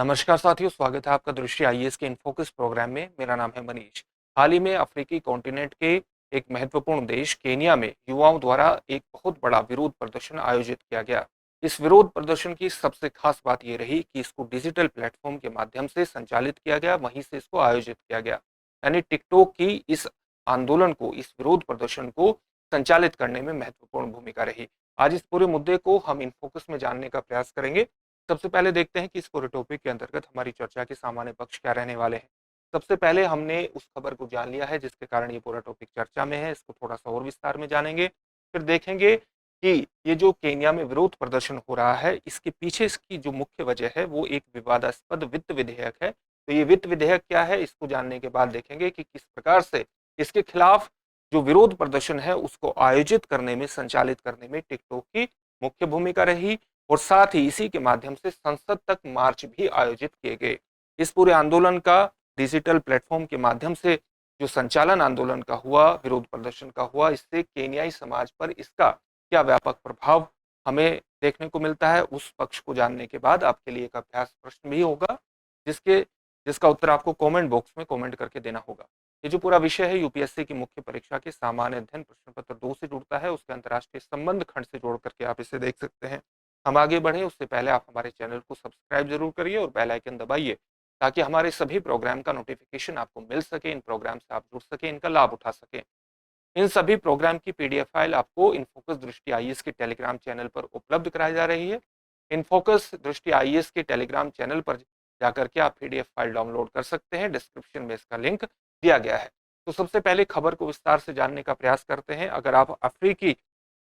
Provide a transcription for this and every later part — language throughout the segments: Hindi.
नमस्कार साथियों, स्वागत है आपका दृष्टि आईएएस के इनफोकस प्रोग्राम में। मेरा नाम है मनीष। हाल ही में अफ्रीकी कॉन्टिनेंट के एक महत्वपूर्ण देश केनिया में युवाओं द्वारा एक बहुत बड़ा विरोध प्रदर्शन आयोजित किया गया। इस विरोध प्रदर्शन की सबसे खास बात यह रही कि इसको डिजिटल प्लेटफॉर्म के माध्यम से संचालित किया गया, वहीं से इसको आयोजित किया गया। यानी टिकटॉक की इस आंदोलन को, इस विरोध प्रदर्शन को संचालित करने में महत्वपूर्ण भूमिका रही। आज इस पूरे मुद्दे को हम इनफोकस में जानने का प्रयास करेंगे। सबसे पहले देखते हैं कि इस पूरे टॉपिक के अंतर्गत हमारी चर्चा के सामान्य पक्ष क्या रहने वाले हैं। सबसे पहले हमने उस खबर को जान लिया है जिसके कारण ये पूरा टॉपिक चर्चा में है। इसको थोड़ा सा और विस्तार में जानेंगे, फिर देखेंगे कि ये जो केन्या में विरोध प्रदर्शन हो रहा है, इसके पीछे इसकी जो मुख्य वजह है वो एक विवादास्पद वित्त विधेयक है। तो ये वित्त विधेयक क्या है, इसको जानने के बाद देखेंगे कि किस प्रकार से इसके खिलाफ जो विरोध प्रदर्शन है उसको आयोजित करने में, संचालित करने में टिकटॉक की मुख्य भूमिका रही, और साथ ही इसी के माध्यम से संसद तक मार्च भी आयोजित किए गए। इस पूरे आंदोलन का डिजिटल प्लेटफॉर्म के माध्यम से जो संचालन आंदोलन का हुआ, विरोध प्रदर्शन का हुआ, इससे केन्याई समाज पर इसका क्या व्यापक प्रभाव हमें देखने को मिलता है, उस पक्ष को जानने के बाद आपके लिए एक अभ्यास प्रश्न भी होगा, जिसके जिसका उत्तर आपको कमेंट बॉक्स में कमेंट करके देना होगा। ये जो पूरा विषय है यूपीएससी की मुख्य परीक्षा के सामान्य अध्ययन प्रश्न पत्र 2 से जुड़ता है, उसके अंतर्राष्ट्रीय संबंध खंड से जोड़ करके आप इसे देख सकते हैं। हम आगे बढ़े उससे पहले आप हमारे चैनल को सब्सक्राइब जरूर करिए और बेल आइकन दबाइए, ताकि हमारे सभी प्रोग्राम का नोटिफिकेशन आपको मिल सके, इन प्रोग्राम से आप जुड़ सके, इनका लाभ उठा सके। इन सभी प्रोग्राम की पीडीएफ फाइल आपको इनफोकस दृष्टि आईएएस के टेलीग्राम चैनल पर उपलब्ध कराई जा रही है। इनफोकस दृष्टि आईएएस के टेलीग्राम चैनल पर जाकर के आप पीडीएफ फाइल डाउनलोड कर सकते हैं। डिस्क्रिप्शन में इसका लिंक दिया गया है। तो सबसे पहले खबर को विस्तार से जानने का प्रयास करते हैं। अगर आप अफ्रीकी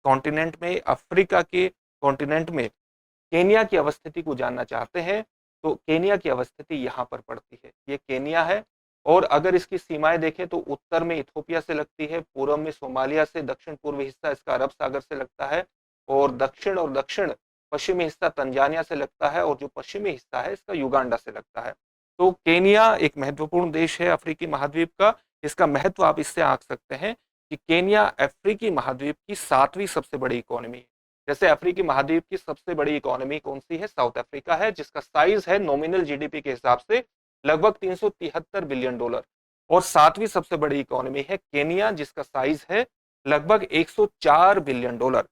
कॉन्टिनेंट में, अफ्रीका के कॉन्टिनेंट में केनिया की अवस्थिति को जानना चाहते हैं, तो केनिया की अवस्थिति यहाँ पर पड़ती है। ये केनिया है, और अगर इसकी सीमाएं देखें तो उत्तर में इथोपिया से लगती है, पूर्व में सोमालिया से, दक्षिण पूर्वी हिस्सा इसका अरब सागर से लगता है, और दक्षिण पश्चिमी हिस्सा तंजानिया से लगता है, और जो पश्चिमी हिस्सा है इसका युगांडा से लगता है। तो केनिया एक महत्वपूर्ण देश है अफ्रीकी महाद्वीप का। इसका महत्व आप इससे आंक सकते हैं कि केनिया अफ्रीकी महाद्वीप की 7वीं सबसे बड़ी इकोनॉमी है। जैसे अफ्रीकी महाद्वीप की सबसे बड़ी इकोनॉमी कौन सी है, साउथ अफ्रीका है, जिसका साइज है नॉमिनल जीडीपी के हिसाब से लगभग $373 बिलियन, और 7वीं सबसे बड़ी इकोनॉमी है केनिया, जिसका साइज है लगभग $104 बिलियन।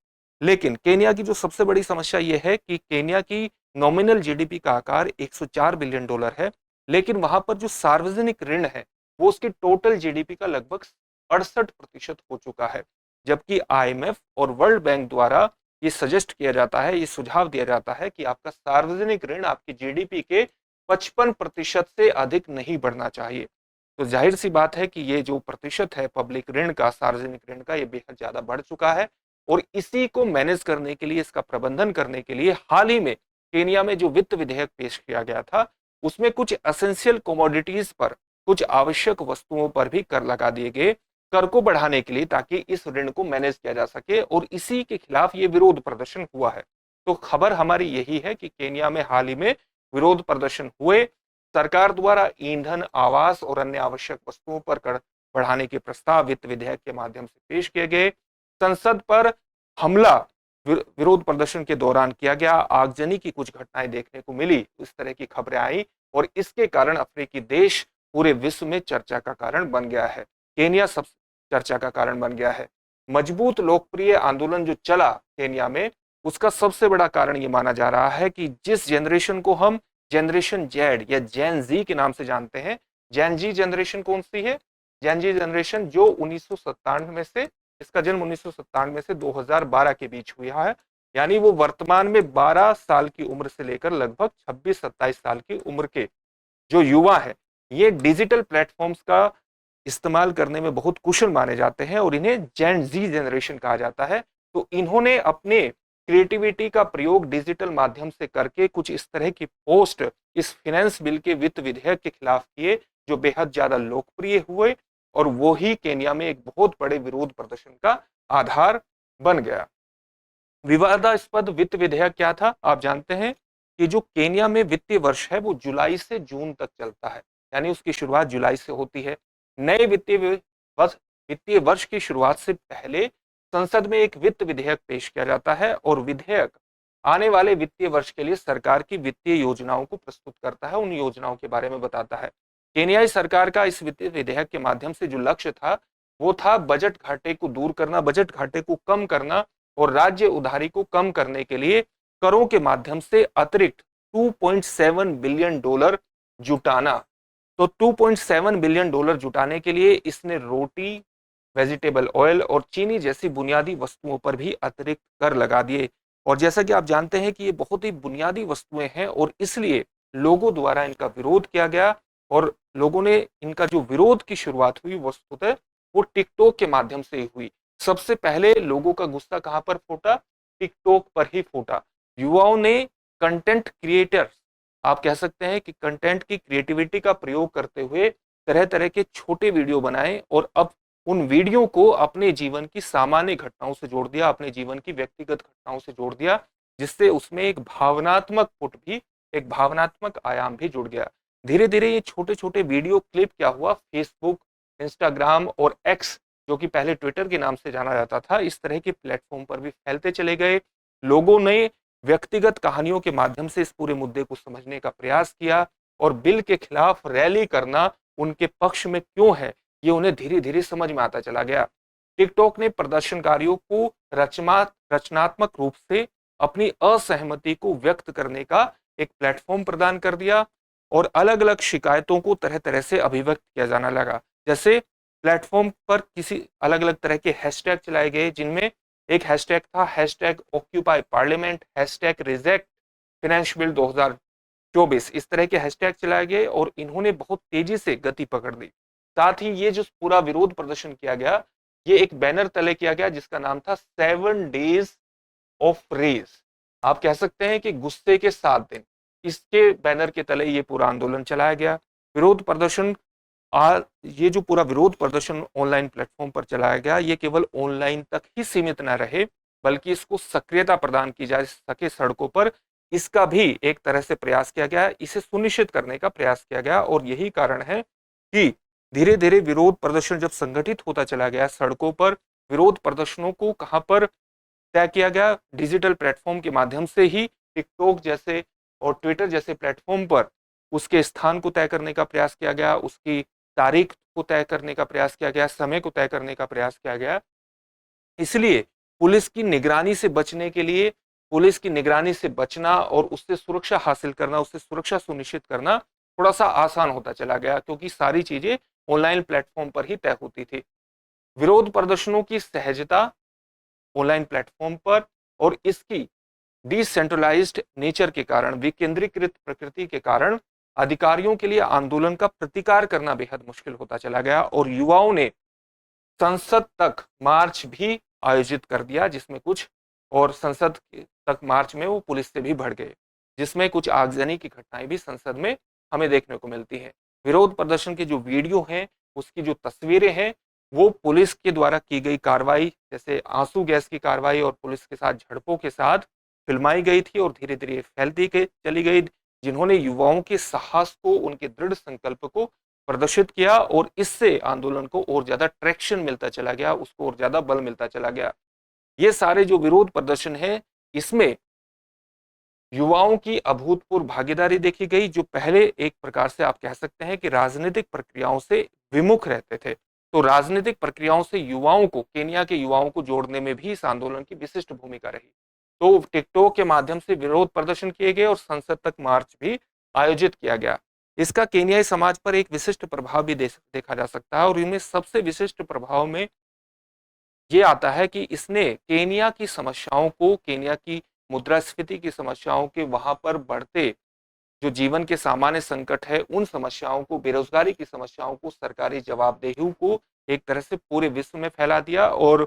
लेकिन केनिया की जो सबसे बड़ी समस्या यह है कि केनिया की नॉमिनल जीडीपी का आकार $104 बिलियन है, लेकिन वहां पर जो सार्वजनिक ऋण है वो उसकी टोटल जीडीपी का लगभग 68% हो चुका है। जबकि आईएमएफ और वर्ल्ड बैंक द्वारा ये सजेस्ट किया जाता है, ये सुझाव दिया जाता है कि आपका सार्वजनिक ऋण आपकी जीडीपी के 55% से अधिक नहीं बढ़ना चाहिए। तो जाहिर सी बात है कि ये जो प्रतिशत है पब्लिक ऋण का, सार्वजनिक ऋण का, ये बेहद ज्यादा बढ़ चुका है। और इसी को मैनेज करने के लिए, इसका प्रबंधन करने के लिए हाल ही में केनिया में जो वित्त विधेयक पेश किया गया था, उसमें कुछ एसेंशियल कमोडिटीज पर, कुछ आवश्यक वस्तुओं पर भी कर लगा दिए गए, कर को बढ़ाने के लिए, ताकि इस ऋण को मैनेज किया जा सके। और इसी के खिलाफ ये विरोध प्रदर्शन हुआ है। तो खबर हमारी यही है कि केनिया में हाल ही में विरोध प्रदर्शन हुए। सरकार द्वारा ईंधन, आवास और अन्य आवश्यक वस्तुओं पर कर बढ़ाने के प्रस्ताव वित्त विधेयक के माध्यम से पेश किए गए। संसद पर हमला विरोध प्रदर्शन के दौरान किया गया। आगजनी की कुछ घटनाएं देखने को मिली, इस तरह की खबरें आई, और इसके कारण अफ्रीकी देश पूरे विश्व में चर्चा का कारण बन गया है। केनिया सब चर्चा का कारण बन गया है। मजबूत लोकप्रिय आंदोलन जो चला केनिया में, उसका सबसे बड़ा कारण ये माना जा रहा है कि जिस जनरेशन को हम जनरेशन जेड या जेन जी के नाम से जानते हैं, जेन जी जनरेशन कौन सी है? जेन जी जनरेशन जो 1997 में से, इसका जन्म 1997 से 2012 के बीच हुआ है। यानी वो वर्तमान में 12 साल की उम्र से लेकर लगभग 26-27 साल की उम्र के जो युवा है, ये डिजिटल प्लेटफॉर्म्स का इस्तेमाल करने में बहुत कुशल माने जाते हैं, और इन्हें जेन जी जनरेशन कहा जाता है। तो इन्होंने अपने क्रिएटिविटी का प्रयोग डिजिटल माध्यम से करके कुछ इस तरह की पोस्ट इस फाइनेंस बिल के वित्त विधेयक के खिलाफ किए, जो बेहद ज्यादा लोकप्रिय हुए, और वो ही केनिया में एक बहुत बड़े विरोध प्रदर्शन का आधार बन गया। विवादास्पद वित्त विधेयक क्या था, आप जानते हैं कि जो केनिया में वित्तीय वर्ष है वो जुलाई से जून तक चलता है, यानी उसकी शुरुआत जुलाई से होती है। नए वित्तीय वर्ष की शुरुआत से पहले संसद में एक वित्त विधेयक पेश किया जाता है, और विधेयक आने वाले वित्तीय वर्ष के लिए सरकार की वित्तीय योजनाओं को प्रस्तुत करता है, उन योजनाओं के बारे में बताता है। केन्याई सरकार का इस वित्तीय विधेयक के माध्यम से जो लक्ष्य था, वो था बजट घाटे को दूर करना, बजट घाटे को कम करना और राज्य उधारी को कम करने के लिए करों के माध्यम से अतिरिक्त $2.7 बिलियन जुटाना। तो $2.7 बिलियन जुटाने के लिए इसने रोटी, वेजिटेबल ऑयल और चीनी जैसी बुनियादी वस्तुओं पर भी अतिरिक्त कर लगा दिए। और जैसा कि आप जानते हैं कि ये बहुत ही बुनियादी वस्तुएं हैं और इसलिए लोगों द्वारा इनका विरोध किया गया और लोगों ने इनका जो विरोध की शुरुआत हुई वस्तुतः वो टिकटॉक के माध्यम से ही हुई। सबसे पहले लोगों का गुस्सा कहां पर फूटा? टिकटॉक पर ही फूटा। युवाओं ने कंटेंट क्रिएटर्स, आप कह सकते हैं कि कंटेंट की क्रिएटिविटी का प्रयोग करते हुए तरह तरह के छोटे वीडियो बनाए और अब उन वीडियो को अपने जीवन की सामान्य घटनाओं से जोड़ दिया, अपने जीवन की व्यक्तिगत घटनाओं से जोड़ दिया, जिससे उसमें एक भावनात्मक पुट भी, एक भावनात्मक आयाम भी जुड़ गया। धीरे धीरे ये छोटे छोटे वीडियो क्लिप क्या हुआ, फेसबुक, इंस्टाग्राम और एक्स, जो कि पहले ट्विटर के नाम से जाना जाता था, इस तरह के प्लेटफॉर्म पर भी फैलते चले गए। लोगों ने व्यक्तिगत कहानियों के माध्यम से इस पूरे मुद्दे को समझने का प्रयास किया और बिल के खिलाफ रैली करना उनके पक्ष में क्यों है, ये उन्हें धीरे धीरे समझ में आता चला गया। टिकटॉक ने प्रदर्शनकारियों को रचनात्मक रूप से अपनी असहमति को व्यक्त करने का एक प्लेटफॉर्म प्रदान कर दिया और अलग अलग शिकायतों को तरह तरह से अभिव्यक्त किया जाना लगा। जैसे प्लेटफॉर्म पर किसी अलग अलग तरह के हैशटैग चलाए गए, जिनमें एक हैशटैग था hashtag occupy parliament, hashtag reject finance bill 2024, इस तरह के हैशटैग चलाए गए और इन्होंने बहुत तेजी से गति पकड़ ली। साथ ही ये जो पूरा विरोध प्रदर्शन किया गया, ये एक बैनर तले किया गया जिसका नाम था 7 डेज ऑफ रेज। आप कह सकते हैं कि गुस्से के 7 दिन, इसके बैनर के तले ये पूरा आंदोलन चलाया गया। विरोध प्रदर्शन ये जो पूरा विरोध प्रदर्शन ऑनलाइन प्लेटफॉर्म पर चलाया गया, ये केवल ऑनलाइन तक ही सीमित न रहे, बल्कि इसको सक्रियता प्रदान की जा सके सड़कों पर, इसका भी एक तरह से प्रयास किया गया, इसे सुनिश्चित करने का प्रयास किया गया। और यही कारण है कि धीरे धीरे विरोध प्रदर्शन जब संगठित होता चला गया सड़कों पर, विरोध प्रदर्शनों को कहां पर तय किया गया? डिजिटल प्लेटफॉर्म के माध्यम से ही टिकटॉक जैसे और ट्विटर जैसे प्लेटफॉर्म पर उसके स्थान को तय करने का प्रयास किया गया, उसकी तारीख को तय करने का प्रयास किया गया, समय को तय करने का प्रयास किया गया। इसलिए पुलिस की निगरानी से बचने के लिए, पुलिस की निगरानी से बचना और उससे सुरक्षा हासिल करना, उससे सुरक्षा सुनिश्चित करना थोड़ा सा आसान होता चला गया, क्योंकि सारी चीजें ऑनलाइन प्लेटफॉर्म पर ही तय होती थी। विरोध प्रदर्शनों की सहजता ऑनलाइन प्लेटफॉर्म पर और इसकी डिसेंट्रलाइज्ड नेचर के कारण, विकेंद्रीकृत प्रकृति के कारण अधिकारियों के लिए आंदोलन का प्रतिकार करना बेहद मुश्किल होता चला गया और युवाओं ने संसद तक मार्च भी आयोजित कर दिया, जिसमें कुछ, और संसद तक मार्च में वो पुलिस से भी भड़ गए, जिसमें कुछ आगजनी की घटनाएं भी संसद में हमें देखने को मिलती हैं। विरोध प्रदर्शन के जो वीडियो हैं, उसकी जो तस्वीरें हैं, वो पुलिस के द्वारा की गई कार्रवाई, जैसे आंसू गैस की कार्रवाई और पुलिस के साथ झड़पों के साथ फिल्माई गई थी और धीरे धीरे फैलती चली गई, जिन्होंने युवाओं के साहस को, उनके दृढ़ संकल्प को प्रदर्शित किया और इससे आंदोलन को और ज्यादा ट्रैक्शन मिलता चला गया, उसको और ज्यादा बल मिलता चला गया। ये सारे जो विरोध प्रदर्शन है, इसमें युवाओं की अभूतपूर्व भागीदारी देखी गई, जो पहले एक प्रकार से आप कह सकते हैं कि राजनीतिक प्रक्रियाओं से विमुख रहते थे। तो राजनीतिक प्रक्रियाओं से युवाओं को, केन्या के युवाओं को जोड़ने में भी इस आंदोलन की विशिष्ट भूमिका रही। तो टिकटॉक के माध्यम से विरोध प्रदर्शन किए गए और संसद तक मार्च भी आयोजित किया गया। इसका केन्याई समाज पर एक विशिष्ट प्रभाव भी देखा जा सकता है और इनमें सबसे विशिष्ट प्रभाव में ये आता है कि इसने केन्या की समस्याओं को, केन्या की मुद्रास्फीति की समस्याओं के, वहां पर बढ़ते जो जीवन के सामान्य संकट है, उन समस्याओं को, बेरोजगारी की समस्याओं को, सरकारी जवाबदेही को एक तरह से पूरे विश्व में फैला दिया और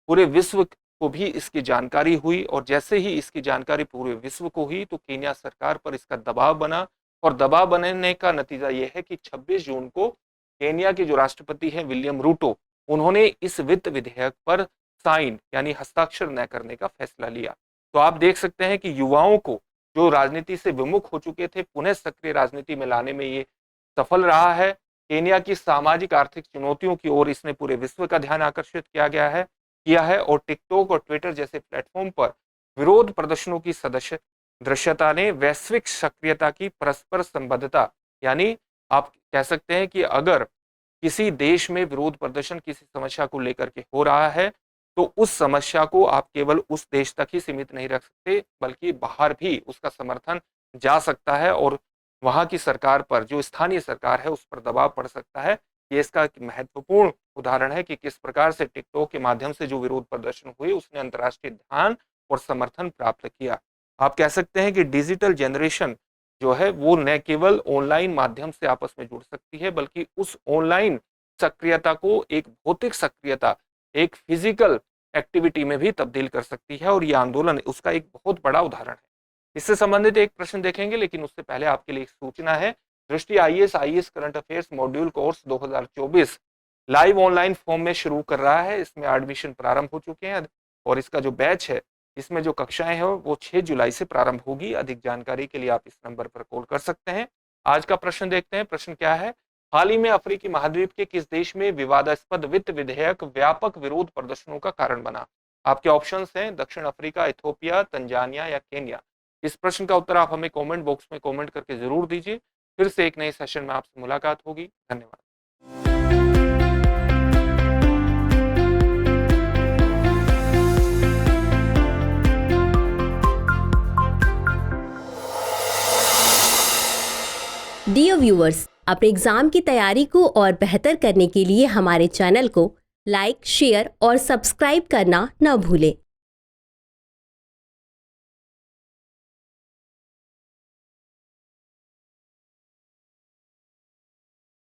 पूरे विश्व को भी इसकी जानकारी हुई। और जैसे ही इसकी जानकारी पूरे विश्व को हुई, तो केन्या सरकार पर इसका दबाव बना और दबाव बनने का नतीजा यह है कि 26 जून को केन्या के जो राष्ट्रपति हैं विलियम रूटो, उन्होंने इस वित्त विधेयक पर साइन यानी हस्ताक्षर न करने का फैसला लिया। तो आप देख सकते हैं कि युवाओं को, जो राजनीति से विमुख हो चुके थे, पुनः सक्रिय राजनीति में लाने में ये सफल रहा है। केन्या की सामाजिक आर्थिक चुनौतियों की ओर इसने पूरे विश्व का ध्यान आकर्षित किया है और टिकटॉक और ट्विटर जैसे प्लेटफॉर्म पर विरोध प्रदर्शनों की दृश्यता ने वैश्विक सक्रियता की परस्पर संबद्धता, यानी आप कह सकते हैं कि अगर किसी देश में विरोध प्रदर्शन किसी समस्या को लेकर के हो रहा है, तो उस समस्या को आप केवल उस देश तक ही सीमित नहीं रख सकते, बल्कि बाहर भी उसका समर्थन जा सकता है और वहां की सरकार पर, जो स्थानीय सरकार है, उस पर दबाव पड़ सकता है। ये इसका एक महत्वपूर्ण उदाहरण है कि किस प्रकार से टिकटॉक के माध्यम से जो विरोध प्रदर्शन हुए उसने अंतर्राष्ट्रीय ध्यान और समर्थन प्राप्त किया। आप कह सकते हैं कि डिजिटल जनरेशन जो है वो न केवल ऑनलाइन माध्यम से आपस में जुड़ सकती है, बल्कि उस ऑनलाइन सक्रियता को एक भौतिक सक्रियता, एक फिजिकल एक्टिविटी में भी तब्दील कर सकती है, और यह आंदोलन उसका एक बहुत बड़ा उदाहरण है। इससे संबंधित एक प्रश्न देखेंगे, लेकिन उससे पहले आपके लिए एक सूचना है। दृष्टि IAS current affairs module course 2024 live online form में शुरू कर रहा है। इसमें एडमिशन प्रारंभ हो चुके हैं और इसका जो बैच है, इसमें जो कक्षाएं हैं वो 6 जुलाई से प्रारंभ होगी। अधिक जानकारी के लिए आप इस नंबर पर कॉल कर सकते हैं। आज का प्रश्न देखते हैं। प्रश्न क्या है? हाल ही में अफ्रीकी महाद्वीप के किस देश में विवादास्पद वित्त विधेयक व्यापक विरोध प्रदर्शनों का कारण बना? आपके ऑप्शंस हैं दक्षिण अफ्रीका, इथोपिया, तंजानिया या केन्या। इस प्रश्न का उत्तर आप हमें कमेंट बॉक्स में कमेंट करके जरूर दीजिए। फिर से एक नए सेशन में आपसे मुलाकात होगी। धन्यवाद। डियर व्यूअर्स, अपने एग्जाम की तैयारी को और बेहतर करने के लिए हमारे चैनल को लाइक, शेयर और सब्सक्राइब करना न भूलें।